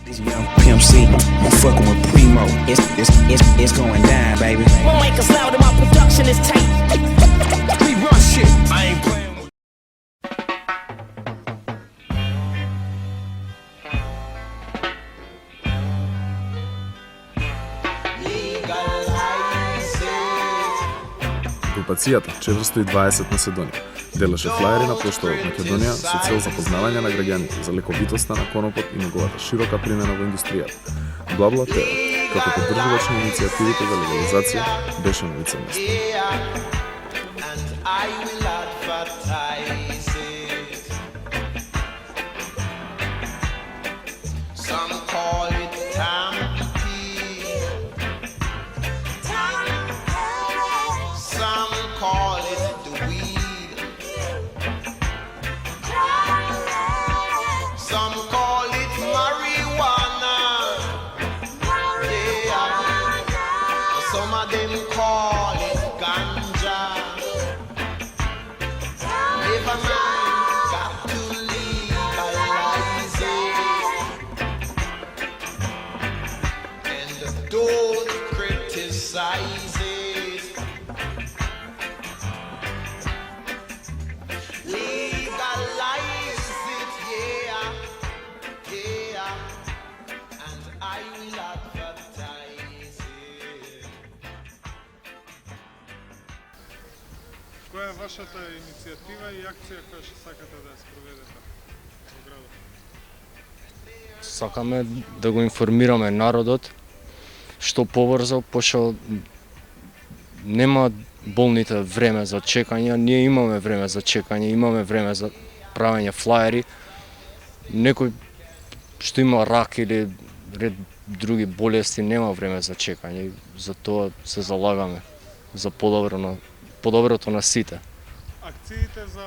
This young Pimp C, I'm fucking with Primo. It's going down, baby. Won't make us loud, my production is tight. We run shit. I ain't playing with. Групацијата 420 Macedonија делеше флаери на поштата од Македонија со цел запознавање на граѓаните за лековитоста на конопот и неговата широка примена во индустријата. Бла-бла Тео, како поддржувач на иницијативите за легализација, беше на лице место. Која е вашата иницијатива и акција која што сакате да ја спроведете во градот? Сакаме да го информираме народот што побрзо, пошто нема болните време за чекање, ние имаме време за чекање, имаме време за правење флаери. Некој што има рак или ред други болести нема време за чекање, затоа се залагаме за подоброто на сите. Акциите за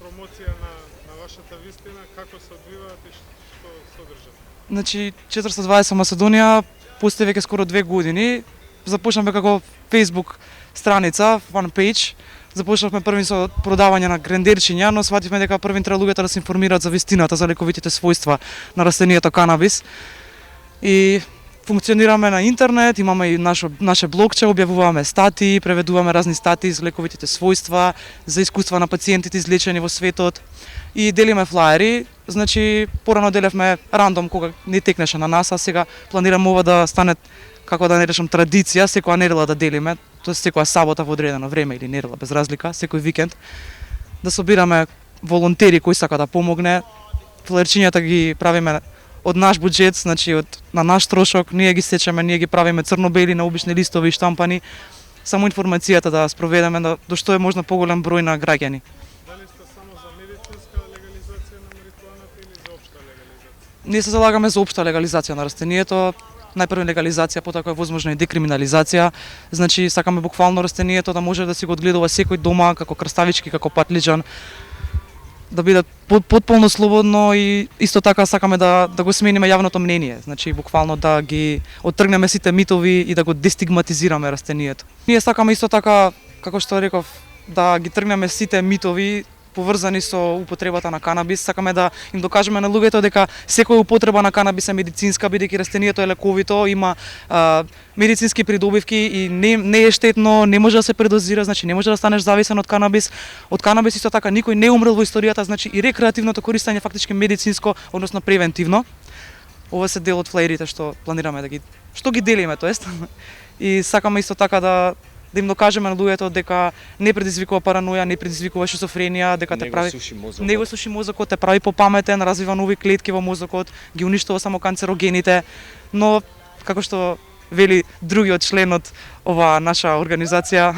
промоција на вашата вистина, како се одвиваат и што содржат? Значи, 420 Macedonија постои веќе скоро 2 години. Започнавме како Facebook страница, one page. Започнавме први со продавање на грендерчиња, но свативме дека први треба луѓето да се информираат за вистината, за лековитите својства на растенијето канабис. И функционираме на интернет, имаме и наше блогче, објавуваме статии, преведуваме разни статии за лековитите својства, за искуства на пациентите излечени во светот и делиме флаери. Значи, порано делевме рандом кога не текнеше на нас, а сега планираме ова да стане, како да не речам, традиција, секоја недела да делиме, тоест секоја сабота во одредено време или недела без разлика, секој викенд, да собираме волонтери кои сака да помогне. Флаерчињата ги правиме од наш буџет, значи на наш трошок, ние ги сечеме, ние ги правиме црно-бели на обични листови и штампани, само информацијата да спроведеме до што е можно поголем број на граѓани. Дали сте само за медицинска легализација на марихуаната или за општа легализација? Ние се залагаме за општа легализација на растението, најпрво легализација, потоа ако е возможно и декриминализација. Значи сакаме буквално растението да може да си го одгледува секој дома, како краставички, како патлиџан, да биде потполно слободно и исто така сакаме да го смениме јавното мнение, значи буквално да ги оттргнеме сите митови и да го дестигматизираме растението. Ние сакаме исто така, како што реков, да ги тргнеме сите митови поврзани со употребата на канабис. Сакаме да им докажеме на луѓето дека секоја употреба на канабис е медицинска, бидејќи растението е лековито, има медицински придобивки и не е штетно, не може да се предозира, значи не може да станеш зависен од канабис. Од канабис исто така никој не умрел во историјата, значи и рекреативното користење фактички медицинско, односно превентивно. Ова се дел од флаерите што планираме да ги делиме, тоест. И сакаме исто така да им докажеме на луѓето дека не предизвикува параноја, не предизвикува шизофренија, дека те прави не го суши мозокот, те прави попаметен, развива нови клетки во мозокот, ги уништува само канцерогените, но како што вели другиот член од оваа наша организација,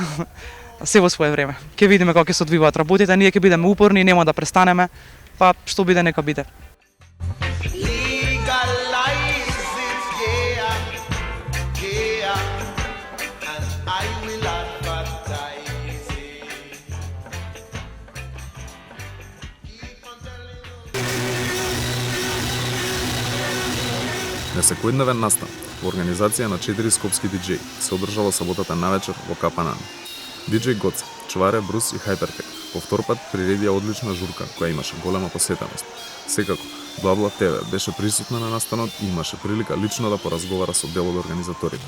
се во свое време. Ќе видиме како ќе се одвиваат работите, ние ќе бидеме упорни, нема да престанеме, па што биде нека биде. Несекојдневен настан во организација на 4 скопски диџеи се одржала саботата навечер во Капанан. Диџеј Гоце, Чваре, Брус и Хайпертек повтор пат приредија одлична журка која имаше голема посетеност. Секако, Бла-бла ТВ беше присутна на настанот и имаше прилика лично да поразговара со дел од организаторите.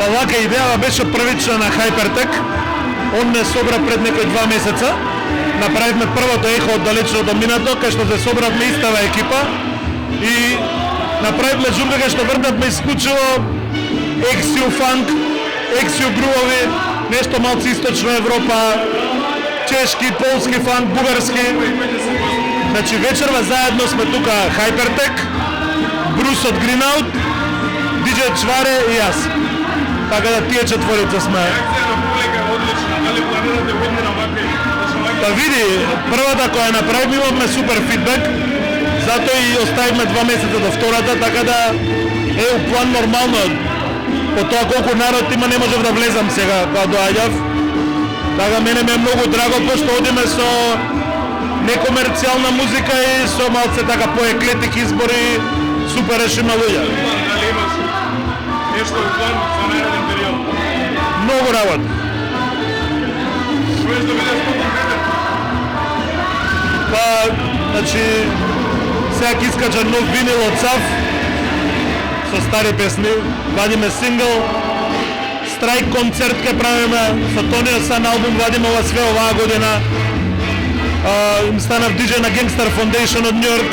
Па вака идејава беше првична на Hypertech. Он не собра пред некои 2 месеца. Направивме првото ехо од далечното минато, кај што се собравме истава екипа и направивме журка кај што вртавме исклучиво ексио фанк, ексио груови, нешто малку источна Европа, чешки, полски фанк, бугарски. Значи вечерва заедно сме тука Hypertech, Брус од Green-Out, DJ Чваре и јас. Така да тие четворица сме. Па види, првата која направивме имавме супер фидбек, затоа и оставивме 2 месеца до втората, така да е у план нормално. По тоа колку народ има не можев да влезам сега кога доаѓав. Така мене ми е многу драго пошто одиме со некомерцијална музика и со малце така поеклетик избори, супер решиме луѓе. Дали имаш нешто у план за нареден период? Многу работа. Можеш да бидеш по-конкретен? Па, значи, сега ќе искача нов винил од САВ со стари песни, вадиме сингл, страйк концерт ке правиме, со Тонио Сан албум вадиме ова све оваа година. Им станав диџеј на Gangster Foundation од Њујорк,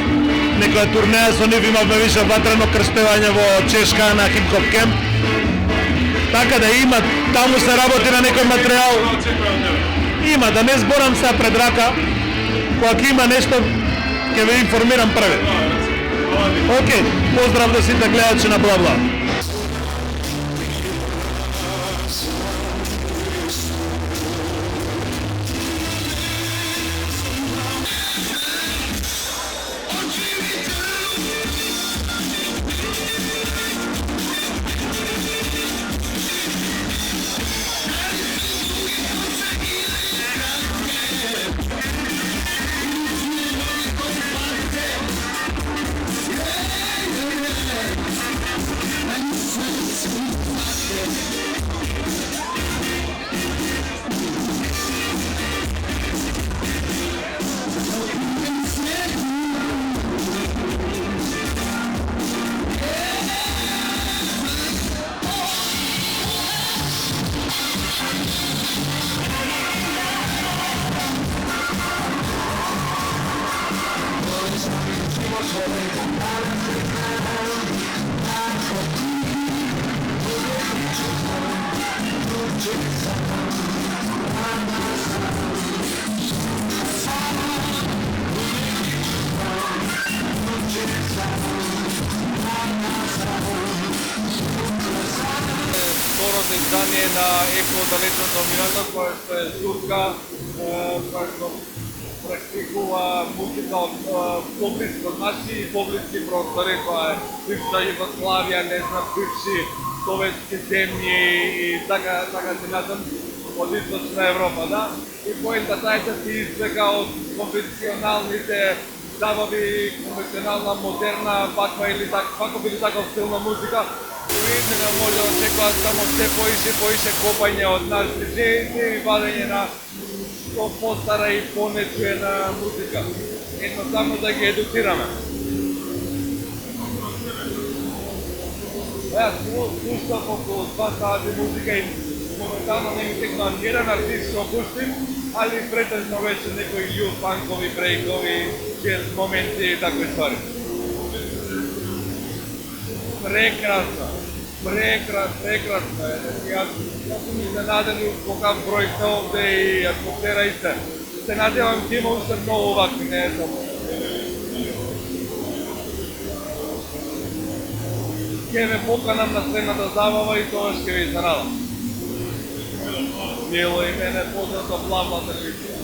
некоја турнеја со нив, имавме више ватрено крштевање во Чешка на хип-хоп кемп. Така да има, таму се работи на некој материјал. Има, да не зборам сега пред рака, кога ќе има нешто, ќе ве информирам први. Океј, поздрав до сите гледачи на Бла-Бла. Второто издание на Ехо далечното минато, кое што е зурка, која што практикува музика од поблиски од наши и поблиски простори, која е бивша Југославија, не знам, бивши советски земји и така се натам од источна Европа, да? И поентата е да се избега од конвенционалните забави, конвенционална, модерна, ваква или таков стил на музика. Уиднина може да очекуваат само се поише копање од нас диџеите и вадење на постара и понечуена музика. Едноставно да ги едуцираме. Аз слушам околу 2 сати музика и моментално не ми текна ниједен артист што пуштим, али претежно беше некои ю-панкови, брейкови, джез моменти и такви ствари. Прекрасно е. Јас сум изненаден во каков број сте овде и атмосфера и се. Се надевам ќе има уште многу вакви, не е само. Ќе ве поканам на следната забава и тоа ќе ве изненадам. Било и мене познато плавна телевизија.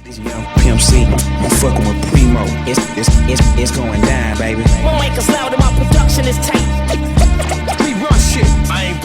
This young Pimp C, I'm fucking with Primo. It's going down, baby. Won't make us loud and my production is tight. We run shit. I ain't